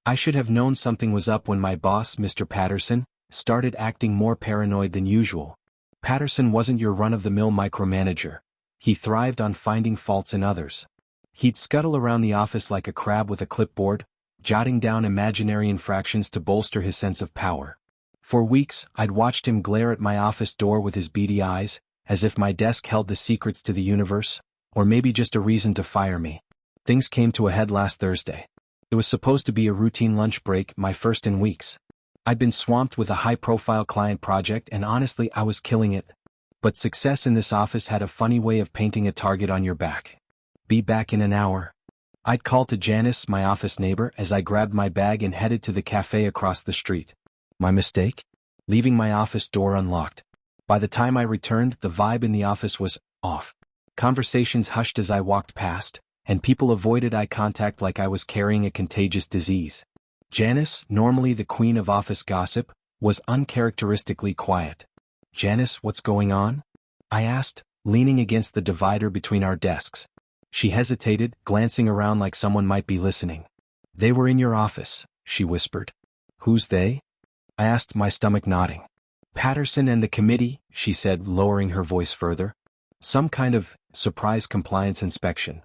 I should have known something was up when my boss, Mr. Patterson, started acting more paranoid than usual. Patterson wasn't your run-of-the-mill micromanager. He thrived on finding faults in others. He'd scuttle around the office like a crab with a clipboard, jotting down imaginary infractions to bolster his sense of power. For weeks, I'd watched him glare at my office door with his beady eyes, as if my desk held the secrets to the universe, or maybe just a reason to fire me. Things came to a head last Thursday. It was supposed to be a routine lunch break, my first in weeks. I'd been swamped with a high-profile client project and honestly I was killing it. But success in this office had a funny way of painting a target on your back. Be back in an hour. I'd called to Janice, my office neighbor, as I grabbed my bag and headed to the cafe across the street. My mistake? Leaving my office door unlocked. By the time I returned, the vibe in the office was off. Conversations hushed as I walked past, and people avoided eye contact like I was carrying a contagious disease. Janice, normally the queen of office gossip, was uncharacteristically quiet. "Janice, what's going on?" I asked, leaning against the divider between our desks. She hesitated, glancing around like someone might be listening. "They were in your office," she whispered. "Who's they?" I asked, my stomach nodding. "Patterson and the committee," she said, lowering her voice further. "Some kind of surprise compliance inspection.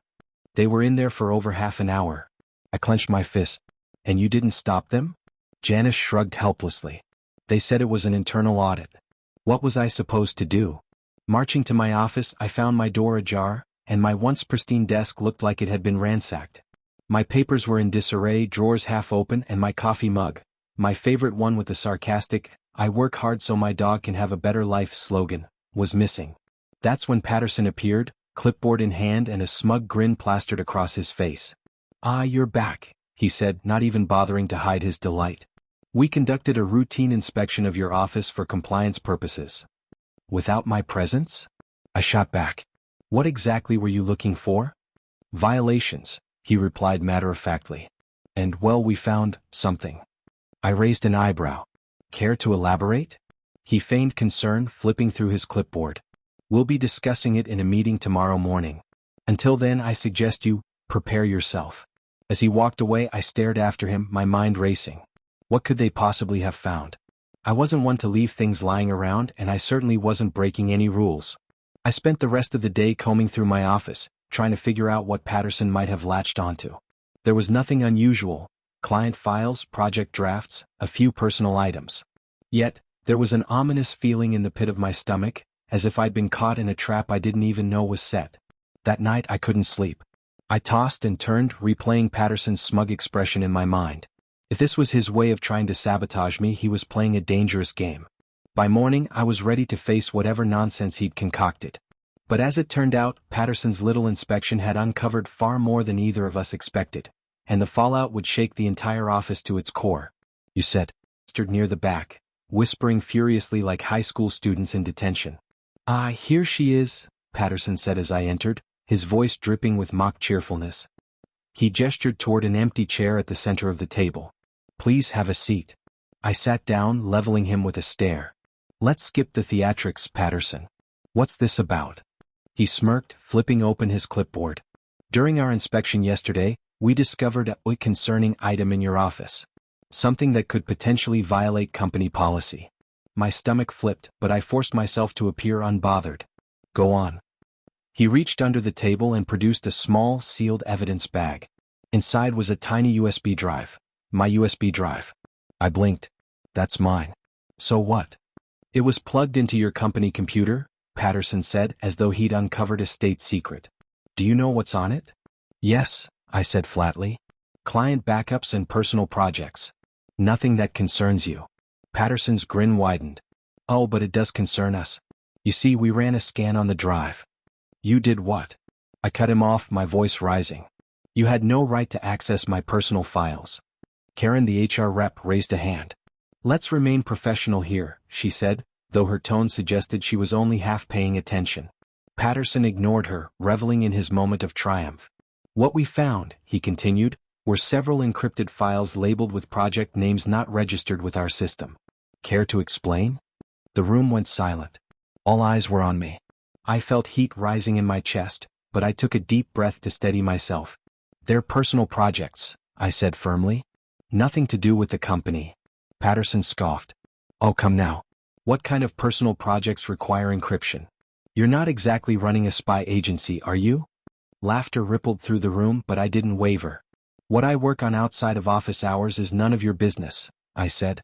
They were in there for over half an hour." I clenched my fist. "And you didn't stop them?" Janice shrugged helplessly. "They said it was an internal audit." What was I supposed to do? Marching to my office, I found my door ajar, and my once pristine desk looked like it had been ransacked. My papers were in disarray, drawers half open, and my coffee mug, my favorite one with the sarcastic, "I work hard so my dog can have a better life" slogan, was missing. That's when Patterson appeared, clipboard in hand and a smug grin plastered across his face. "Ah, you're back," he said, not even bothering to hide his delight. "We conducted a routine inspection of your office for compliance purposes." "Without my presence?" I shot back. "What exactly were you looking for?" "Violations," he replied matter-of-factly. "And, well, we found something." I raised an eyebrow. "Care to elaborate?" He feigned concern, flipping through his clipboard. "We'll be discussing it in a meeting tomorrow morning. Until then, I suggest you prepare yourself." As he walked away, I stared after him, my mind racing. What could they possibly have found? I wasn't one to leave things lying around, and I certainly wasn't breaking any rules. I spent the rest of the day combing through my office, trying to figure out what Patterson might have latched onto. There was nothing unusual: client files, project drafts, a few personal items. Yet, there was an ominous feeling in the pit of my stomach, as if I'd been caught in a trap I didn't even know was set. That night I couldn't sleep. I tossed and turned, replaying Patterson's smug expression in my mind. If this was his way of trying to sabotage me, he was playing a dangerous game. By morning, I was ready to face whatever nonsense he'd concocted. But as it turned out, Patterson's little inspection had uncovered far more than either of us expected, and the fallout would shake the entire office to its core. "You said," stood near the back, whispering furiously like high school students in detention. "Ah, here she is," Patterson said as I entered, his voice dripping with mock cheerfulness. He gestured toward an empty chair at the center of the table. "Please have a seat." I sat down, leveling him with a stare. "Let's skip the theatrics, Patterson. What's this about?" He smirked, flipping open his clipboard. "During our inspection yesterday, we discovered a concerning item in your office. Something that could potentially violate company policy." My stomach flipped, but I forced myself to appear unbothered. "Go on." He reached under the table and produced a small, sealed evidence bag. Inside was a tiny USB drive. My USB drive. I blinked. "That's mine." "So what?" "It was plugged into your company computer," Patterson said, as though he'd uncovered a state secret. "Do you know what's on it?" "Yes," I said flatly. "Client backups and personal projects. Nothing that concerns you." Patterson's grin widened. "Oh, but it does concern us. You see, we ran a scan on the drive." "You did what?" I cut him off, my voice rising. "You had no right to access my personal files." Karen, the HR rep, raised a hand. "Let's remain professional here," she said, though her tone suggested she was only half paying attention. Patterson ignored her, reveling in his moment of triumph. "What we found," he continued, "were several encrypted files labeled with project names not registered with our system." "Care to explain?" The room went silent. All eyes were on me. I felt heat rising in my chest, but I took a deep breath to steady myself. "They're personal projects," I said firmly. Nothing to do with the company. Patterson scoffed. Oh, come now. What kind of personal projects require encryption? You're not exactly running a spy agency, are you? Laughter rippled through the room, but I didn't waver. What I work on outside of office hours is none of your business, I said.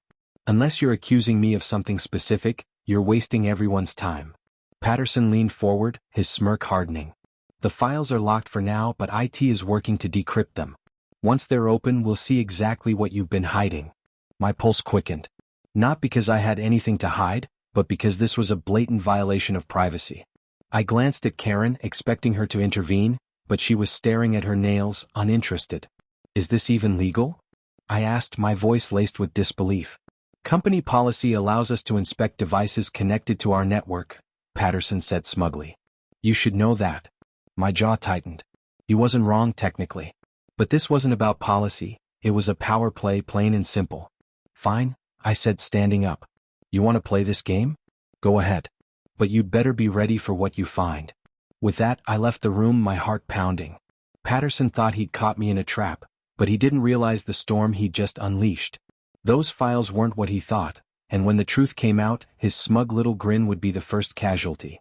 Unless you're accusing me of something specific, you're wasting everyone's time. Patterson leaned forward, his smirk hardening. The files are locked for now, but IT is working to decrypt them. Once they're open, we'll see exactly what you've been hiding. My pulse quickened. Not because I had anything to hide, but because this was a blatant violation of privacy. I glanced at Karen, expecting her to intervene, but she was staring at her nails, uninterested. Is this even legal? I asked, my voice laced with disbelief. Company policy allows us to inspect devices connected to our network, Patterson said smugly. You should know that. My jaw tightened. He wasn't wrong technically. But this wasn't about policy, it was a power play, plain and simple. Fine, I said, standing up. You want to play this game? Go ahead. But you'd better be ready for what you find. With that, I left the room, my heart pounding. Patterson thought he'd caught me in a trap, but he didn't realize the storm he'd just unleashed. Those files weren't what he thought, and when the truth came out, his smug little grin would be the first casualty.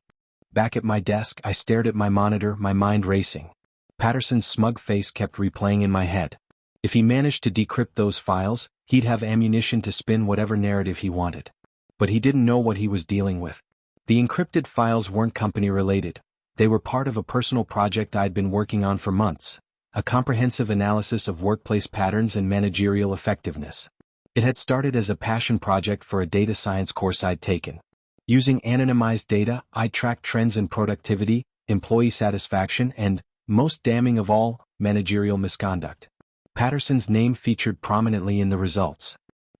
Back at my desk, I stared at my monitor, my mind racing. Patterson's smug face kept replaying in my head. If he managed to decrypt those files, he'd have ammunition to spin whatever narrative he wanted. But he didn't know what he was dealing with. The encrypted files weren't company-related. They were part of a personal project I'd been working on for months, a comprehensive analysis of workplace patterns and managerial effectiveness. It had started as a passion project for a data science course I'd taken. Using anonymized data, I tracked trends in productivity, employee satisfaction, and, most damning of all, managerial misconduct. Patterson's name featured prominently in the results.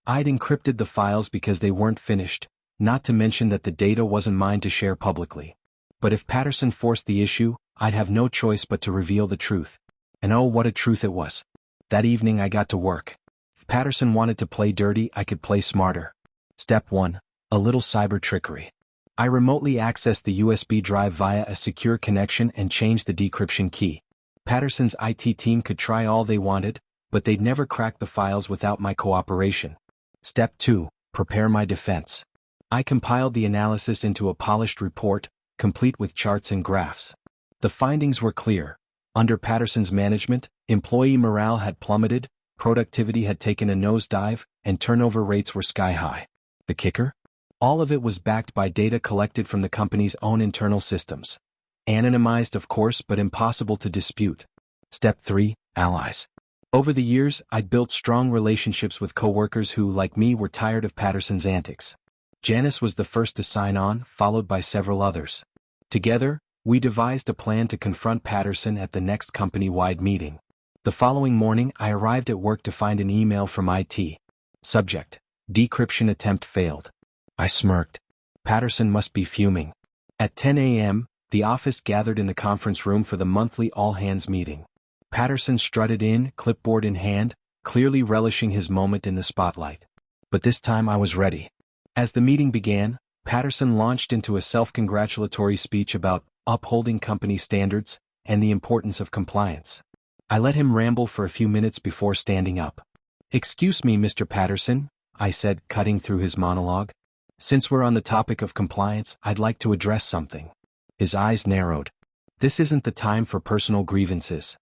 I'd encrypted the files because they weren't finished, not to mention that the data wasn't mine to share publicly. But if Patterson forced the issue, I'd have no choice but to reveal the truth. And oh, what a truth it was. That evening I got to work. If Patterson wanted to play dirty, I could play smarter. Step 1. A little cyber trickery. I remotely accessed the USB drive via a secure connection and changed the decryption key. Patterson's IT team could try all they wanted, but they'd never crack the files without my cooperation. Step 2. Prepare my defense. I compiled the analysis into a polished report, complete with charts and graphs. The findings were clear. Under Patterson's management, employee morale had plummeted, productivity had taken a nosedive, and turnover rates were sky-high. The kicker? All of it was backed by data collected from the company's own internal systems. Anonymized, of course, but impossible to dispute. Step 3. Allies. Over the years, I'd built strong relationships with coworkers who, like me, were tired of Patterson's antics. Janice was the first to sign on, followed by several others. Together, we devised a plan to confront Patterson at the next company-wide meeting. The following morning, I arrived at work to find an email from IT. Subject: Decryption attempt failed. I smirked. Patterson must be fuming. At 10 a.m., the office gathered in the conference room for the monthly all-hands meeting. Patterson strutted in, clipboard in hand, clearly relishing his moment in the spotlight. But this time I was ready. As the meeting began, Patterson launched into a self-congratulatory speech about upholding company standards and the importance of compliance. I let him ramble for a few minutes before standing up. "Excuse me, Mr. Patterson," I said, cutting through his monologue. "Since we're on the topic of compliance, I'd like to address something." His eyes narrowed. "This isn't the time for personal grievances."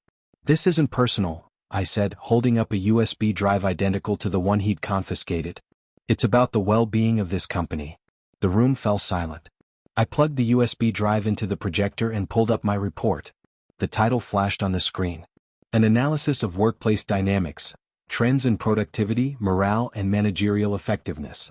"This isn't personal," I said, holding up a USB drive identical to the one he'd confiscated. "It's about the well-being of this company." The room fell silent. I plugged the USB drive into the projector and pulled up my report. The title flashed on the screen. An analysis of workplace dynamics, trends in productivity, morale, and managerial effectiveness.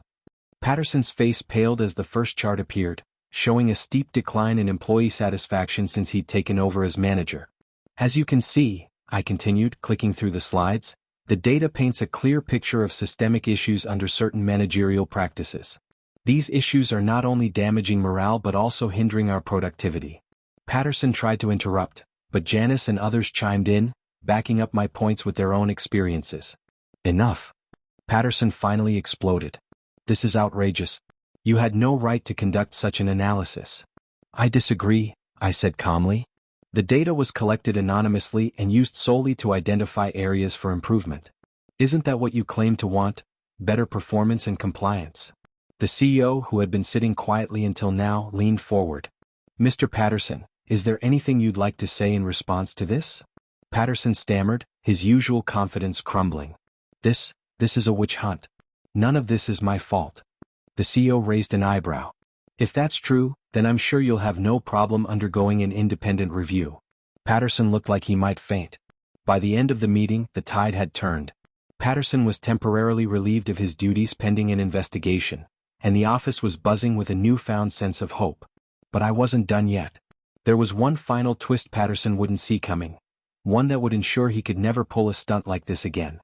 Patterson's face paled as the first chart appeared, showing a steep decline in employee satisfaction since he'd taken over as manager. "As you can see," I continued, clicking through the slides, "the data paints a clear picture of systemic issues under certain managerial practices. These issues are not only damaging morale but also hindering our productivity." Patterson tried to interrupt, but Janice and others chimed in, backing up my points with their own experiences. "Enough." Patterson finally exploded. "This is outrageous. You had no right to conduct such an analysis." "I disagree," I said calmly. "The data was collected anonymously and used solely to identify areas for improvement. Isn't that what you claim to want? Better performance and compliance. The CEO, who had been sitting quietly until now, leaned forward. Mr. Patterson, is there anything you'd like to say in response to this? Patterson stammered, his usual confidence crumbling. This is a witch hunt. None of this is my fault. The CEO raised an eyebrow. If that's true, then I'm sure you'll have no problem undergoing an independent review. Patterson looked like he might faint. By the end of the meeting, the tide had turned. Patterson was temporarily relieved of his duties pending an investigation, and the office was buzzing with a newfound sense of hope. But I wasn't done yet. There was one final twist Patterson wouldn't see coming. One that would ensure he could never pull a stunt like this again.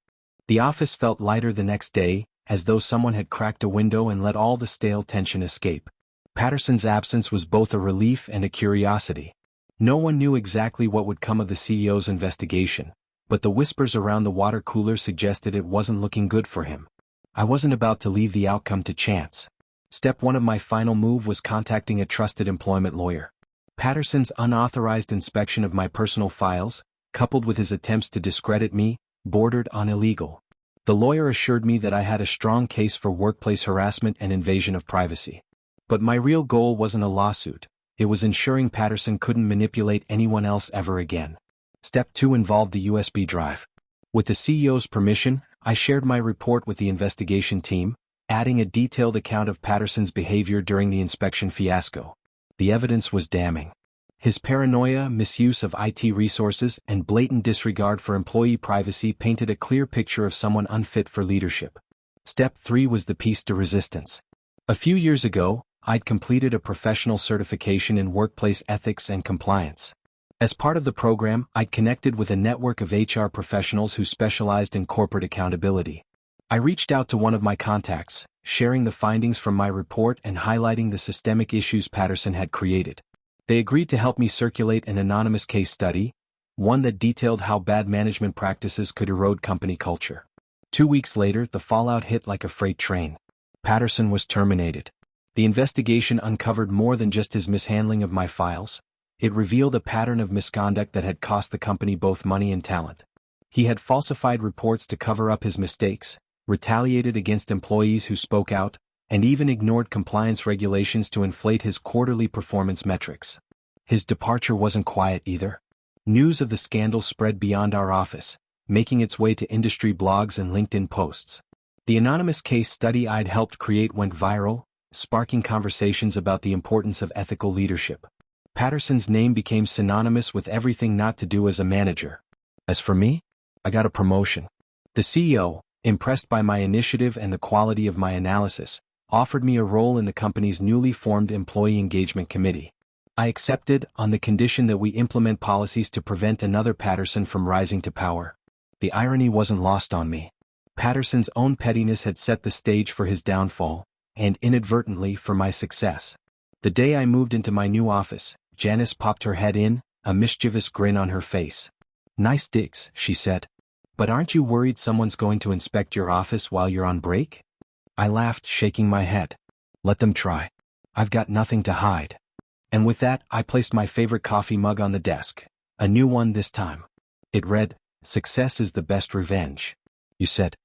The office felt lighter the next day, as though someone had cracked a window and let all the stale tension escape. Patterson's absence was both a relief and a curiosity. No one knew exactly what would come of the CEO's investigation, but the whispers around the water cooler suggested it wasn't looking good for him. I wasn't about to leave the outcome to chance. Step one of my final move was contacting a trusted employment lawyer. Patterson's unauthorized inspection of my personal files, coupled with his attempts to discredit me, bordered on illegal. The lawyer assured me that I had a strong case for workplace harassment and invasion of privacy. But my real goal wasn't a lawsuit. It was ensuring Patterson couldn't manipulate anyone else ever again. Step 2 involved the USB drive. With the CEO's permission, I shared my report with the investigation team, adding a detailed account of Patterson's behavior during the inspection fiasco. The evidence was damning. His paranoia, misuse of IT resources, and blatant disregard for employee privacy painted a clear picture of someone unfit for leadership. Step 3 was the piece de resistance. A few years ago, I'd completed a professional certification in workplace ethics and compliance. As part of the program, I'd connected with a network of HR professionals who specialized in corporate accountability. I reached out to one of my contacts, sharing the findings from my report and highlighting the systemic issues Patterson had created. They agreed to help me circulate an anonymous case study, one that detailed how bad management practices could erode company culture. 2 weeks later, the fallout hit like a freight train. Patterson was terminated. The investigation uncovered more than just his mishandling of my files. It revealed a pattern of misconduct that had cost the company both money and talent. He had falsified reports to cover up his mistakes, retaliated against employees who spoke out, and even ignored compliance regulations to inflate his quarterly performance metrics. His departure wasn't quiet either. News of the scandal spread beyond our office, making its way to industry blogs and LinkedIn posts. The anonymous case study I'd helped create went viral, sparking conversations about the importance of ethical leadership. Patterson's name became synonymous with everything not to do as a manager. As for me, I got a promotion. The CEO, impressed by my initiative and the quality of my analysis, offered me a role in the company's newly formed Employee Engagement Committee. I accepted on the condition that we implement policies to prevent another Patterson from rising to power. The irony wasn't lost on me. Patterson's own pettiness had set the stage for his downfall, and inadvertently for my success. The day I moved into my new office, Janice popped her head in, a mischievous grin on her face. "Nice digs," she said. "But aren't you worried someone's going to inspect your office while you're on break?" I laughed, shaking my head. "Let them try. I've got nothing to hide." And with that, I placed my favorite coffee mug on the desk, a new one this time. It read, "Success is the best revenge." You said,